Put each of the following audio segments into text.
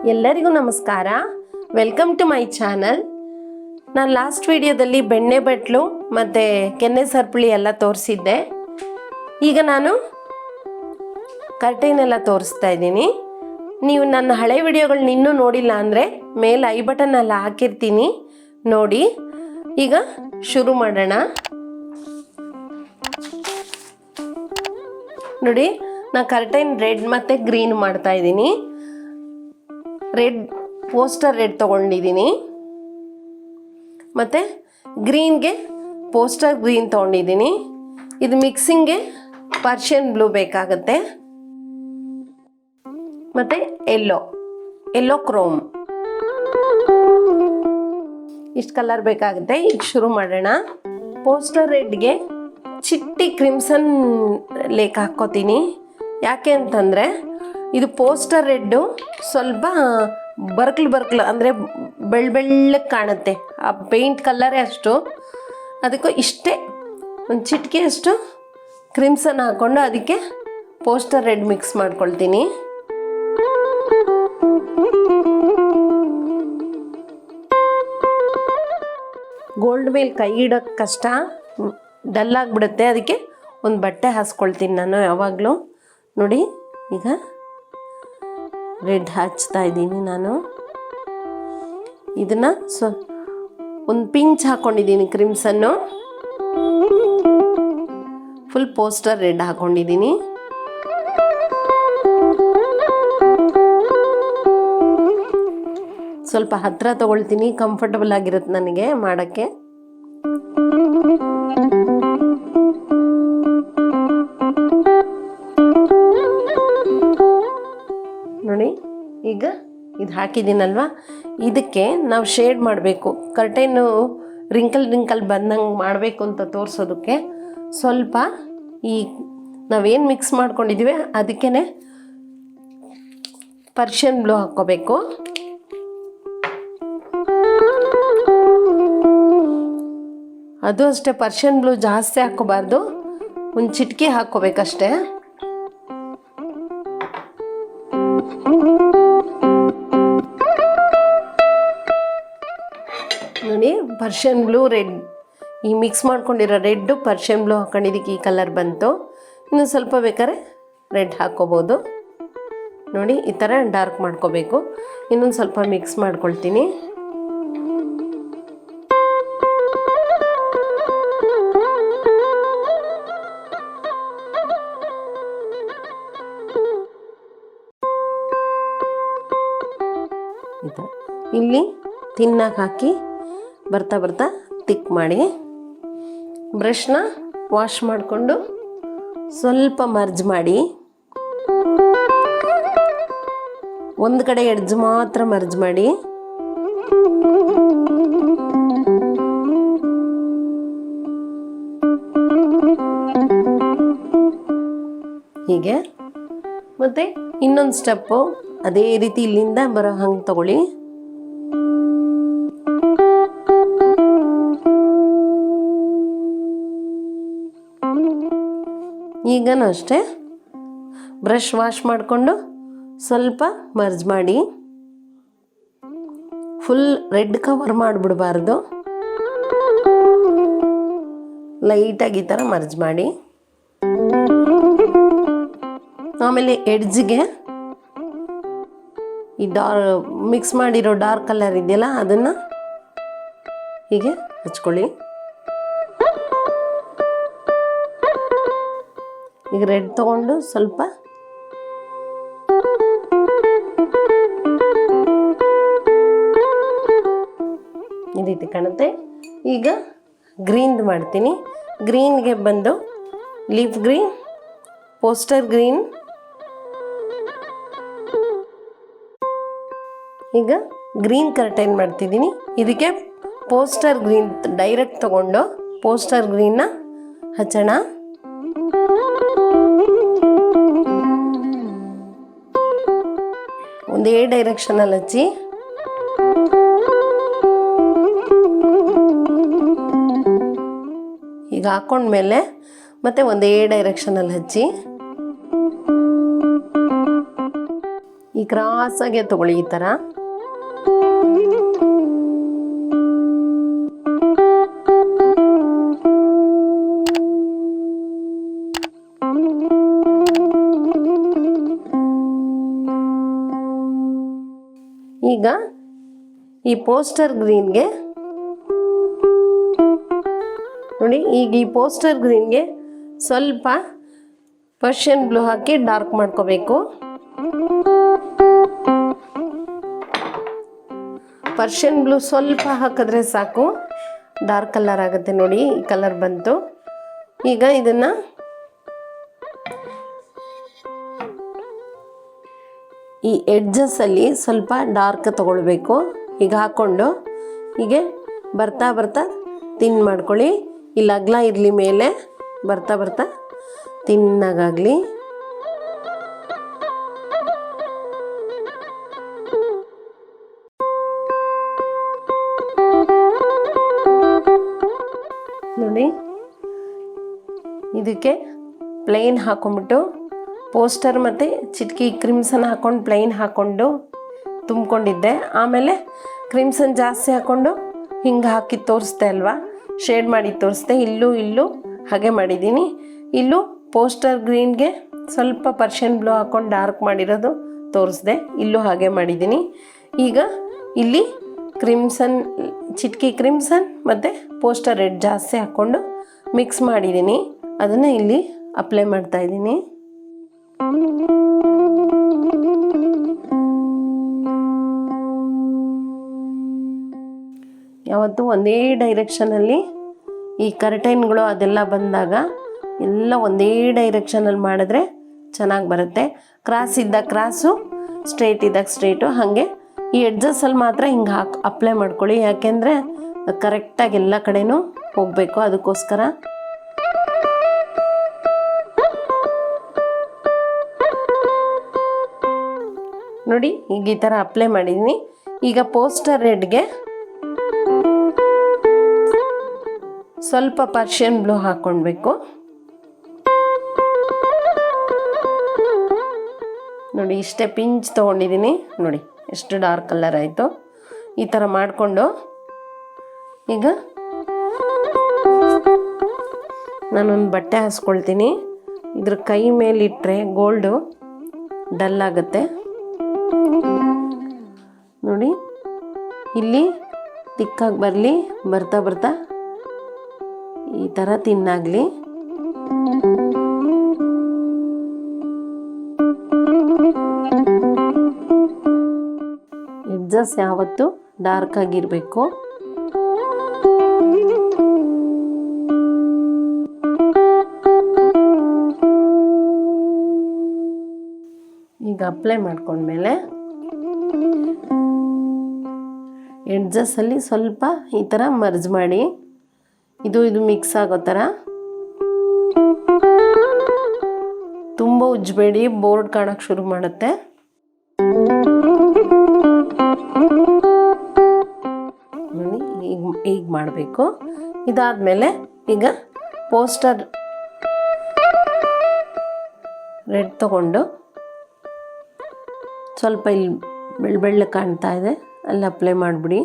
ಎಲ್ಲರಿಗೂ ನಮಸ್ಕಾರ. Welcome to my channel. ನಾನು ಲಾಸ್ಟ್ ವಿಡಿಯೋದಲ್ಲಿ ಬೆಣ್ಣೆ ಬಟ್ಲು ಮತ್ತು ಕೆನ್ನೆ ಸರ್ಪಳಿ ಎಲ್ಲ ತೋರಿಸಿದ್ದೆ. ಈಗ ನಾನು ಕರ್ಟೈನ್ ಎಲ್ಲ ತೋರಿಸ್ತಾ ಇದ್ದೀನಿ. ನೀವು ನನ್ನ ಹಳೆ ವಿಡಿಯೋಗಳನ್ನ ಇನ್ನೂ ನೋಡಿಲ್ಲ ಅಂದರೆ ಮೇಲೆ ಐ ಬಟನ್ ಎಲ್ಲ ಹಾಕಿರ್ತೀನಿ, ನೋಡಿ. ಈಗ ಶುರು ಮಾಡೋಣ. ನೋಡಿ, ನಾನು ಕರ್ಟೈನ್ ರೆಡ್ ಮತ್ತು ಗ್ರೀನ್ ಮಾಡ್ತಾ ಇದ್ದೀನಿ. ರೆಡ್ ಪೋಸ್ಟರ್ ರೆಡ್ ತೊಗೊಂಡಿದ್ದೀನಿ ಮತ್ತು ಗ್ರೀನ್ಗೆ ಪೋಸ್ಟರ್ ಗ್ರೀನ್ ತೊಗೊಂಡಿದ್ದೀನಿ. ಇದು ಮಿಕ್ಸಿಂಗ್ಗೆ ಪರ್ಷಿಯನ್ ಬ್ಲೂ ಬೇಕಾಗುತ್ತೆ ಮತ್ತು ಎಲ್ಲೋ ಕ್ರೋಮ್, ಇಷ್ಟು ಕಲರ್ ಬೇಕಾಗುತ್ತೆ. ಈಗ ಶುರು ಮಾಡೋಣ. ಪೋಸ್ಟರ್ ರೆಡ್ಗೆ ಚಿಟ್ಟಿ ಕ್ರಿಮ್ಸನ್ ಲೇಕ್ ಹಾಕ್ಕೋತೀನಿ. ಯಾಕೆ ಅಂತಂದರೆ ಇದು ಪೋಸ್ಟರ್ ರೆಡ್ಡು ಸ್ವಲ್ಪ ಬರ್ಕ್ಲು ಅಂದರೆ ಬೆಳ್ಳಗೆ ಕಾಣುತ್ತೆ. ಆ ಪೇಂಟ್ ಕಲ್ಲರೇ ಅಷ್ಟು. ಅದಕ್ಕೂ ಇಷ್ಟೇ ಒಂದು ಚಿಟಿಕೆ ಅಷ್ಟು ಕ್ರಿಮ್ಸನ್ ಹಾಕ್ಕೊಂಡು ಅದಕ್ಕೆ ಪೋಸ್ಟರ್ ರೆಡ್ ಮಿಕ್ಸ್ ಮಾಡ್ಕೊಳ್ತೀನಿ. ಗೋಲ್ಡ್ ಮೇಲೆ ಕೈ ಇಡೋಕ್ಕೆ ಕಷ್ಟ, ಡಲ್ ಆಗಿಬಿಡುತ್ತೆ. ಅದಕ್ಕೆ ಒಂದು ಬಟ್ಟೆ ಹಾಸ್ಕೊಳ್ತೀನಿ ನಾನು ಯಾವಾಗಲೂ. ನೋಡಿ, ಈಗ ರೆಡ್ ಹಚ್ತಾ ಇದ್ದೀನಿ ನಾನು. ಇದನ್ನು ಒಂದು ಪಿಂಚ್ ಹಾಕ್ಕೊಂಡಿದ್ದೀನಿ ಕ್ರಿಮ್ಸನ್ನು. ಫುಲ್ ಪೋಸ್ಟರ್ ರೆಡ್ ಹಾಕ್ಕೊಂಡಿದ್ದೀನಿ. ಸ್ವಲ್ಪ ಹತ್ತಿರ ತೊಗೊಳ್ತೀನಿ, ಕಂಫರ್ಟಬಲ್ ಆಗಿರುತ್ತೆ ನನಗೆ ಮಾಡೋಕ್ಕೆ. ನೋಡಿ, ಈಗ ಇದು ಹಾಕಿದ್ದೀನಲ್ವ, ಇದಕ್ಕೆ ನಾವು ಶೇಡ್ ಮಾಡಬೇಕು. ಕರ್ಟೈನು ರಿಂಕಲ್ ಬಂದಂಗೆ ಮಾಡಬೇಕು ಅಂತ ತೋರಿಸೋದಕ್ಕೆ ಸ್ವಲ್ಪ ಈ ನಾವೇನು ಮಿಕ್ಸ್ ಮಾಡ್ಕೊಂಡಿದ್ದೀವಿ ಅದಕ್ಕೇ ಪರ್ಷಿಯನ್ ಬ್ಲೂ ಹಾಕ್ಕೋಬೇಕು. ಅದು ಅಷ್ಟೇ, ಪರ್ಷಿಯನ್ ಬ್ಲೂ ಜಾಸ್ತಿ ಹಾಕ್ಕೋಬಾರ್ದು, ಒಂದು ಚಿಟಿಕೆ ಹಾಕ್ಕೋಬೇಕಷ್ಟೇ. ನೋಡಿ, ಪರ್ಷಿಯನ್ ಬ್ಲೂ ರೆಡ್, ಈ ಮಿಕ್ಸ್ ಮಾಡ್ಕೊಂಡಿರೋ ರೆಡ್ಡು ಪರ್ಷಿಯನ್ ಬ್ಲೂ ಹಾಕೊಂಡಿದ್ದಕ್ಕೆ ಈ ಕಲರ್ ಬಂತು. ಇನ್ನು ಸ್ವಲ್ಪ ಬೇಕಾದ್ರೆ ರೆಡ್ ಹಾಕ್ಕೋಬೋದು. ನೋಡಿ, ಈ ಥರ ಡಾರ್ಕ್ ಮಾಡ್ಕೋಬೇಕು. ಇನ್ನೊಂದು ಸ್ವಲ್ಪ ಮಿಕ್ಸ್ ಮಾಡ್ಕೊಳ್ತೀನಿ. ಇಲ್ಲಿ ತಿನ್ನಕ್ಕೆ ಹಾಕಿ ಬರ್ತಾ ತಿಕ್ ಮಾಡಿ ಬ್ರಷ್ನ ವಾಶ್ ಮಾಡಿಕೊಂಡು ಸ್ವಲ್ಪ ಮರ್ಜ್ ಮಾಡಿ, ಒಂದು ಕಡೆ ಎಡ್ಜ್ ಮಾತ್ರ ಮರ್ಜ್ ಮಾಡಿ. ಹೀಗೆ ಮತ್ತು ಇನ್ನೊಂದು ಸ್ಟೆಪ್ಪು ಅದೇ ರೀತಿ ಇಲ್ಲಿಂದ ಬರೋ ಹಂಗೆ ತಗೊಳ್ಳಿ. ಈಗನೂ ಅಷ್ಟೇ ಬ್ರಷ್ ವಾಶ್ ಮಾಡಿಕೊಂಡು ಸ್ವಲ್ಪ ಮರ್ಜ್ ಮಾಡಿ, ಫುಲ್ ರೆಡ್ ಕವರ್ ಮಾಡಿಬಿಡಬಾರ್ದು, ಲೈಟಾಗಿ ಈ ಥರ ಮರ್ಜ್ ಮಾಡಿ. ಆಮೇಲೆ ಎಡ್ಜಿಗೆ ಈ ಮಿಕ್ಸ್ ಮಾಡಿರೋ ಡಾರ್ಕ್ ಕಲರ್ ಇದೆಯಲ್ಲ ಅದನ್ನು ಹೀಗೆ ಹಚ್ಕೊಳ್ಳಿ. ಈಗ ರೆಡ್ ತೊಗೊಂಡು ಸ್ವಲ್ಪ ಈ ರೀತಿ ಕಾಣುತ್ತೆ. ಈಗ ಗ್ರೀನ್ದು ಮಾಡ್ತೀನಿ. ಗ್ರೀನ್ಗೆ ಬಂದು ಲೀಫ್ ಗ್ರೀನ್, ಪೋಸ್ಟರ್ ಗ್ರೀನ್. ಈಗ ಗ್ರೀನ್ ಕರ್ಟೈನ್ ಮಾಡ್ತಿದ್ದೀನಿ. ಇದಕ್ಕೆ ಪೋಸ್ಟರ್ ಗ್ರೀನ್ ಡೈರೆಕ್ಟ್ ತೊಗೊಂಡು ಪೋಸ್ಟರ್ ಗ್ರೀನ್ನ ಹಚ್ಚೋಣ. ಒಂದೇ ಡೈರೆಕ್ಷನಲ್ಲಿ ಹಚ್ಚಿ. ಈಗ ಹಾಕ್ಕೊಂಡ್ಮೇಲೆ ಮತ್ತೆ ಒಂದೇ ಡೈರೆಕ್ಷನಲ್ಲಿ ಹಚ್ಚಿ. ಈ ಕ್ರಾಸಾಗೆ ತಗೊಳ್ಳಿ ಈ ಥರ. ಈಗ ಈ ಪೋಸ್ಟರ್ ಗ್ರೀನ್ಗೆ ನೋಡಿ, ಈಗ ಈ ಪೋಸ್ಟರ್ ಗ್ರೀನ್ಗೆ ಸ್ವಲ್ಪ ಪರ್ಷಿಯನ್ ಬ್ಲೂ ಹಾಕಿ ಡಾರ್ಕ್ ಮಾಡ್ಕೋಬೇಕು. ಪರ್ಷಿಯನ್ ಬ್ಲೂ ಸ್ವಲ್ಪ ಹಾಕಿದ್ರೆ ಸಾಕು, ಡಾರ್ಕ್ ಕಲರ್ ಆಗುತ್ತೆ. ನೋಡಿ ಈ ಕಲರ್ ಬಂತು. ಈಗ ಇದನ್ನು ಈ ಎಡ್ಜಸ್ಸಲ್ಲಿ ಸ್ವಲ್ಪ ಡಾರ್ಕ್ ತಗೊಳ್ಬೇಕು. ಈಗ ಹಾಕ್ಕೊಂಡು ಹೀಗೆ ಬರ್ತಾ ಬರ್ತಾ ತಿನ್ ಮಾಡ್ಕೊಳ್ಳಿ. ಇಲ್ಲಿ ಅಗಲ ಇರಲಿ, ಮೇಲೆ ಬರ್ತಾ ಬರ್ತಾ ತಿನ್ನಾಗಲಿ. ನೋಡಿ, ಇದಕ್ಕೆ ಪ್ಲೇನ್ ಹಾಕೊಂಡ್ಬಿಟ್ಟು ಪೋಸ್ಟರ್ ಮತ್ತು ಚಿಟಕಿ ಕ್ರಿಮ್ಸನ್ ಹಾಕ್ಕೊಂಡು ಪ್ಲೈನ್ ಹಾಕ್ಕೊಂಡು ತುಂಬಿಕೊಂಡಿದ್ದೆ. ಆಮೇಲೆ ಕ್ರಿಮ್ಸನ್ ಜಾಸ್ತಿ ಹಾಕ್ಕೊಂಡು ಹಿಂಗೆ ಹಾಕಿ ತೋರಿಸ್ದೆ ಅಲ್ವಾ, ಶೇಡ್ ಮಾಡಿ ತೋರಿಸ್ದೆ. ಇಲ್ಲೂ ಹಾಗೆ ಮಾಡಿದ್ದೀನಿ. ಇಲ್ಲೂ ಪೋಸ್ಟರ್ ಗ್ರೀನ್ಗೆ ಸ್ವಲ್ಪ ಪರ್ಷಿಯನ್ ಬ್ಲೂ ಹಾಕ್ಕೊಂಡು ಡಾರ್ಕ್ ಮಾಡಿರೋದು ತೋರಿಸ್ದೆ. ಇಲ್ಲೂ ಹಾಗೆ ಮಾಡಿದ್ದೀನಿ. ಈಗ ಇಲ್ಲಿ ಕ್ರಿಮ್ಸನ್, ಚಿಟಕಿ ಕ್ರಿಮ್ಸನ್ ಮತ್ತು ಪೋಸ್ಟರ್ ರೆಡ್ ಜಾಸ್ತಿ ಹಾಕ್ಕೊಂಡು ಮಿಕ್ಸ್ ಮಾಡಿದ್ದೀನಿ. ಅದನ್ನು ಇಲ್ಲಿ ಅಪ್ಲೈ ಮಾಡ್ತಾಯಿದ್ದೀನಿ. ಯಾವತ್ತೂ ಒಂದೇ ಡೈರೆಕ್ಷನಲ್ಲಿ ಈ ಕರ್ಟೈನ್ಗಳು ಅದೆಲ್ಲ ಬಂದಾಗ ಎಲ್ಲ ಒಂದೇ ಡೈರೆಕ್ಷನಲ್ಲಿ ಮಾಡಿದ್ರೆ ಚೆನ್ನಾಗಿ ಬರುತ್ತೆ. ಕ್ರಾಸ್ ಇದ್ದಾಗ ಕ್ರಾಸು, ಸ್ಟ್ರೇಟ್ ಇದ್ದಾಗ ಸ್ಟ್ರೇಟು. ಹಾಗೆ ಈ ಎಡ್ಜಸ್ಸಲ್ಲಿ ಮಾತ್ರ ಹಿಂಗೆ ಅಪ್ಲೈ ಮಾಡ್ಕೊಳ್ಳಿ, ಯಾಕೆಂದರೆ ಕರೆಕ್ಟಾಗಿ ಎಲ್ಲ ಕಡೆನೂ ಹೋಗಬೇಕು. ಅದಕ್ಕೋಸ್ಕರ ನೋಡಿ, ಈಗ ಈ ಥರ ಅಪ್ಲೈ ಮಾಡಿದ್ದೀನಿ. ಈಗ ಪೋಸ್ಟರ್ ರೆಡ್ಗೆ ಸ್ವಲ್ಪ ಪರ್ಷಿಯನ್ ಬ್ಲೂ ಹಾಕ್ಕೊಳ್ಬೇಕು. ನೋಡಿ, ಇಷ್ಟೇ ಪಿಂಚ್ ತೊಗೊಂಡಿದ್ದೀನಿ. ನೋಡಿ ಎಷ್ಟು ಡಾರ್ಕ್ ಕಲರ್ ಆಯಿತು. ಈ ಥರ ಮಾಡಿಕೊಂಡು ಈಗ ನಾನೊಂದು ಬಟ್ಟೆ ಹಾಸ್ಕೊಳ್ತೀನಿ. ಇದ್ರ ಕೈ ಮೇಲಿಟ್ಟರೆ ಗೋಲ್ಡು ಡಲ್ ಆಗುತ್ತೆ. ನೋಡಿ, ಇಲ್ಲಿ ತಿಕ್ಕಾಗಿ ಬರಲಿ, ಬರ್ತಾ ಬರ್ತಾ ಈ ಥರ ತಿನ್ನಾಗಲಿ. ಎಡ್ಜಸ್ ಯಾವತ್ತು ಡಾರ್ಕ್ ಆಗಿರಬೇಕು. ಈಗ ಅಪ್ಲೈ ಮಾಡ್ಕೊಂಡ್ಮೇಲೆ ಎಡ್ಜಸ್ಸಲ್ಲಿ ಸ್ವಲ್ಪ ಈ ಥರ ಮರ್ಜ್ ಮಾಡಿ, ಇದು ಮಿಕ್ಸ್ ಆಗೋ ಥರ. ತುಂಬ ಉಜ್ಜಬೇಡಿ, ಬೋರ್ಡ್ ಕಾಣೋಕ್ಕೆ ಶುರು ಮಾಡುತ್ತೆ. ಈಗ ಮಾಡಬೇಕು. ಇದಾದಮೇಲೆ ಈಗ ಪೋಸ್ಟರ್ ರೆಡ್ ತಗೊಂಡು ಸ್ವಲ್ಪ ಇಲ್ಲಿ ಬೆಳ್ಳ ಕಾಣ್ತಾ ಇದೆ, ಅಲ್ಲಿ ಅಪ್ಲೈ ಮಾಡಿಬಿಡಿ.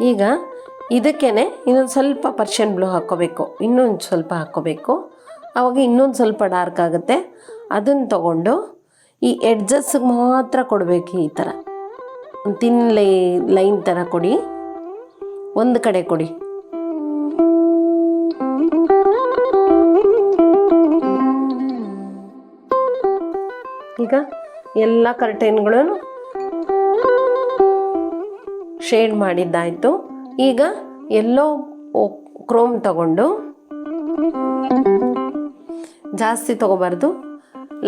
ಈಗ ಇದಕ್ಕೇ ಇನ್ನೊಂದು ಸ್ವಲ್ಪ ಪರ್ಷಿಯನ್ ಬ್ಲೂ ಹಾಕ್ಕೋಬೇಕು, ಇನ್ನೊಂದು ಸ್ವಲ್ಪ ಹಾಕ್ಕೋಬೇಕು. ಆವಾಗ ಇನ್ನೊಂದು ಸ್ವಲ್ಪ ಡಾರ್ಕ್ ಆಗುತ್ತೆ. ಅದನ್ನು ತಗೊಂಡು ಈ ಎಡ್ಜಸ್ಗೆ ಮಾತ್ರ ಕೊಡಬೇಕು. ಈ ಥರ ತಿನ್ ಲೈನ್ ಥರ ಕೊಡಿ, ಒಂದು ಕಡೆ ಕೊಡಿ. ಈಗ ಎಲ್ಲ ಕರ್ಟೈನ್ಗಳು ಶೇಡ್ ಮಾಡಿದ್ದಾಯಿತು. ಈಗ ಎಲ್ಲೋ ಕ್ರೋಮ್ ತಗೊಂಡು, ಜಾಸ್ತಿ ತೊಗೋಬಾರ್ದು,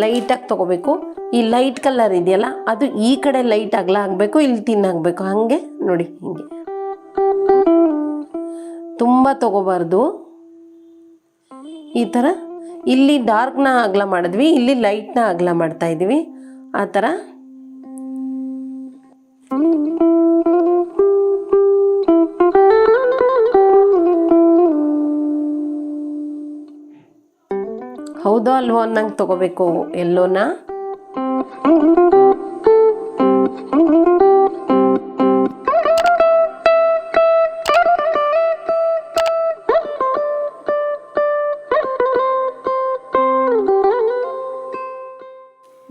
ಲೈಟಾಗಿ ತೊಗೋಬೇಕು. ಈ ಲೈಟ್ ಕಲರ್ ಇದೆಯಲ್ಲ, ಅದು ಈ ಕಡೆ ಲೈಟ್ ಅಗಲ ಆಗಬೇಕು, ಇಲ್ಲಿ ತಿನ್ನಾಗಬೇಕು. ಹಾಗೆ ನೋಡಿ, ಹೀಗೆ ತುಂಬ ತೊಗೋಬಾರ್ದು. ಈ ಥರ ಇಲ್ಲಿ ಡಾರ್ಕ್ನ ಅಗಲ ಮಾಡಿದ್ವಿ, ಇಲ್ಲಿ ಲೈಟ್ನ ಅಗಲ ಮಾಡ್ತಾಯಿದ್ವಿ. ಆ ಥರ ಹೌದೋ ಅಲ್ವೋ ಅನ್ನಂಗೆ ತೊಗೋಬೇಕು ಎಲ್ಲೋನ.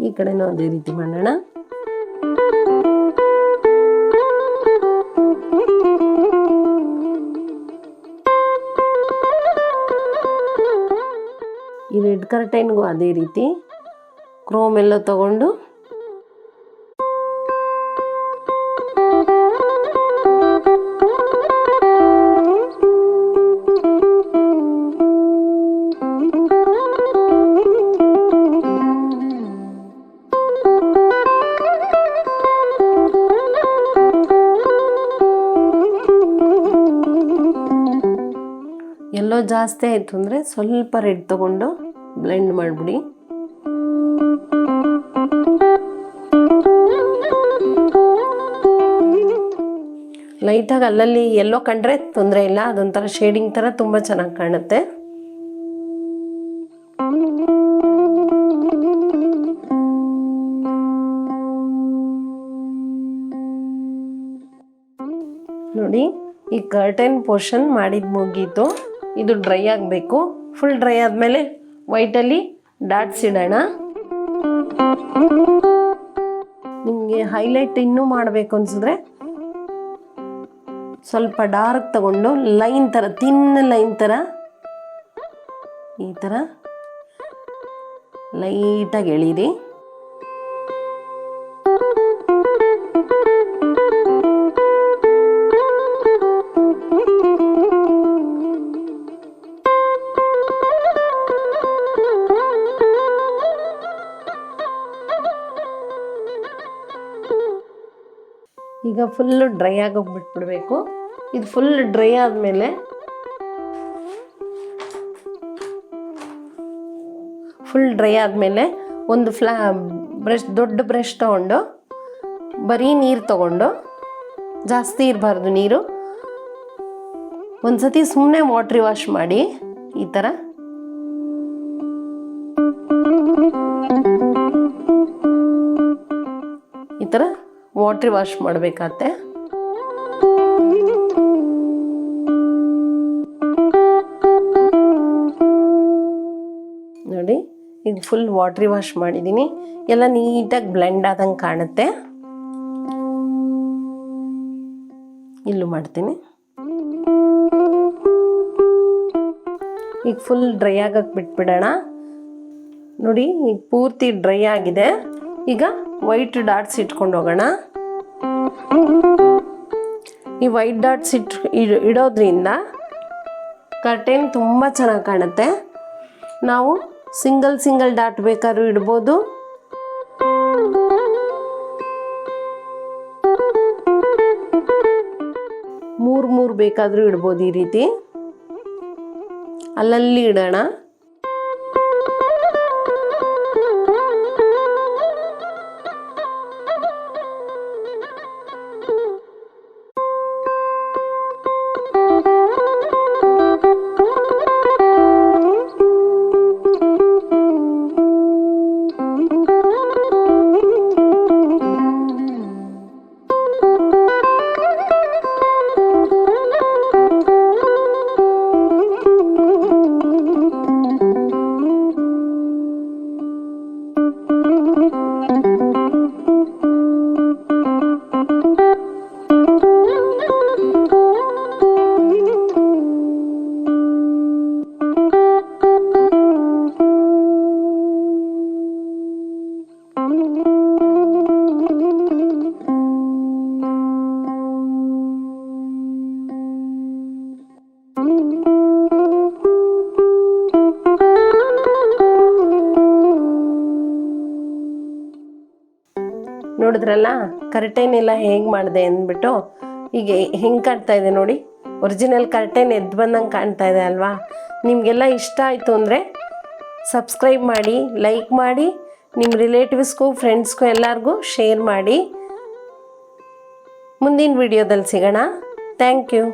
ಈ ಕಡೆನೂ ಅದೇ ರೀತಿ ಮಾಡೋಣ. ಈ ರೆಡ್ ಕರ್ಟೈನ್ಗೂ ಅದೇ ರೀತಿ ಕ್ರೋಮ್ ಎಲ್ಲ ತಗೊಂಡು ಎಲ್ಲೋ ಜಾಸ್ತಿ ಆಯಿತು ಅಂದರೆ ಸ್ವಲ್ಪ ರೆಡ್ ತಗೊಂಡು ಬ್ಲೆಂಡ್ ಮಾಡಿಬಿಡಿ. ಲೈಟಾಗಿ ಅಲ್ಲಲ್ಲಿ ಎಲ್ಲೋ ಕಂಡ್ರೆ ತೊಂದರೆ ಇಲ್ಲ, ಅದೊಂಥರ ಶೇಡಿಂಗ್ ಥರ ತುಂಬ ಚೆನ್ನಾಗಿ ಕಾಣುತ್ತೆ. ನೋಡಿ, ಈ ಕರ್ಟನ್ ಪೋರ್ಷನ್ ಮಾಡಿದ ಮುಗೀತು. ಇದು ಡ್ರೈ ಆಗಬೇಕು. ಫುಲ್ ಡ್ರೈ ಆದಮೇಲೆ ವೈಟಲ್ಲಿ ಡಾಟ್ಸ್ ಇಡೋಣ. ನಿಮಗೆ ಹೈಲೈಟ್ ಇನ್ನೂ ಮಾಡಬೇಕು ಅನಿಸಿದ್ರೆ ಸ್ವಲ್ಪ ಡಾರ್ಕ್ ತಗೊಂಡು ಲೈನ್ ಥರ, ತಿನ್ ಲೈನ್ ಥರ ಈ ಥರ ಲೈಟಾಗಿ ಎಳೀರಿ. ಈಗ ಫುಲ್ಲು ಡ್ರೈ ಆಗೋಗಿ ಬಿಟ್ಬಿಡಬೇಕು. ಇದು ಫುಲ್ ಡ್ರೈ ಆದಮೇಲೆ ಒಂದು ಬ್ರಷ್, ದೊಡ್ಡ ಬ್ರಷ್ ತೊಗೊಂಡು ಬರೀ ನೀರು ತೊಗೊಂಡು, ಜಾಸ್ತಿ ಇರಬಾರ್ದು ನೀರು, ಒಂದು ಸತಿ ಸುಮ್ಮನೆ ವಾಟ್ರಿ ವಾಶ್ ಮಾಡಿ. ಈ ಥರ ವಾಟ್ರಿ ವಾಶ್ ಮಾಡಬೇಕಾಗತ್ತೆ. ನೋಡಿ, ಈಗ ಫುಲ್ ವಾಟ್ರಿ ವಾಶ್ ಮಾಡಿದ್ದೀನಿ. ಎಲ್ಲ ನೀಟಾಗಿ ಬ್ಲೆಂಡ್ ಆದಂಗೆ ಕಾಣುತ್ತೆ. ಇಲ್ಲೂ ಮಾಡ್ತೀನಿ. ಈಗ ಫುಲ್ ಡ್ರೈ ಆಗಕ್ಕೆ ಬಿಟ್ಬಿಡೋಣ. ನೋಡಿ, ಈಗ ಪೂರ್ತಿ ಡ್ರೈ ಆಗಿದೆ. ಈಗ ವೈಟ್ ಡಾಟ್ಸ್ ಇಟ್ಕೊಂಡು ಹೋಗೋಣ. ಈ ವೈಟ್ ಡಾಟ್ಸ್ ಇಡೋದ್ರಿಂದ ಕರ್ಟನ್ ತುಂಬ ಚೆನ್ನಾಗಿ ಕಾಣುತ್ತೆ. ನಾವು ಸಿಂಗಲ್ ಡಾಟ್ ಬೇಕಾದ್ರೂ ಇಡ್ಬೋದು, ಮೂರು ಬೇಕಾದರೂ ಇಡ್ಬೋದು. ಈ ರೀತಿ ಅಲ್ಲಲ್ಲಿ ಇಡೋಣ. ನೋಡಿದ್ರಲ್ಲ ಕರ್ಟೈನ್ ಎಲ್ಲ ಹೇಗೆ ಮಾಡಿದೆ ಅಂದ್ಬಿಟ್ಟು. ಈಗ ಹೆಂಗೆ ಕಾಣ್ತಾ ಇದೆ ನೋಡಿ, ಒರಿಜಿನಲ್ ಕರ್ಟೈನ್ ಎದ್ದು ಬಂದಂಗೆ ಕಾಣ್ತಾ ಇದೆ ಅಲ್ವಾ. ನಿಮಗೆಲ್ಲ ಇಷ್ಟ ಆಯಿತು ಅಂದರೆ ಸಬ್ಸ್ಕ್ರೈಬ್ ಮಾಡಿ, ಲೈಕ್ ಮಾಡಿ, ನಿಮ್ಮ ರಿಲೇಟಿವ್ಸ್ಗೂ ಫ್ರೆಂಡ್ಸ್ಗೂ ಎಲ್ಲರಿಗೂ ಶೇರ್ ಮಾಡಿ. ಮುಂದಿನ ವಿಡಿಯೋದಲ್ಲಿ ಸಿಗೋಣ. Thank you.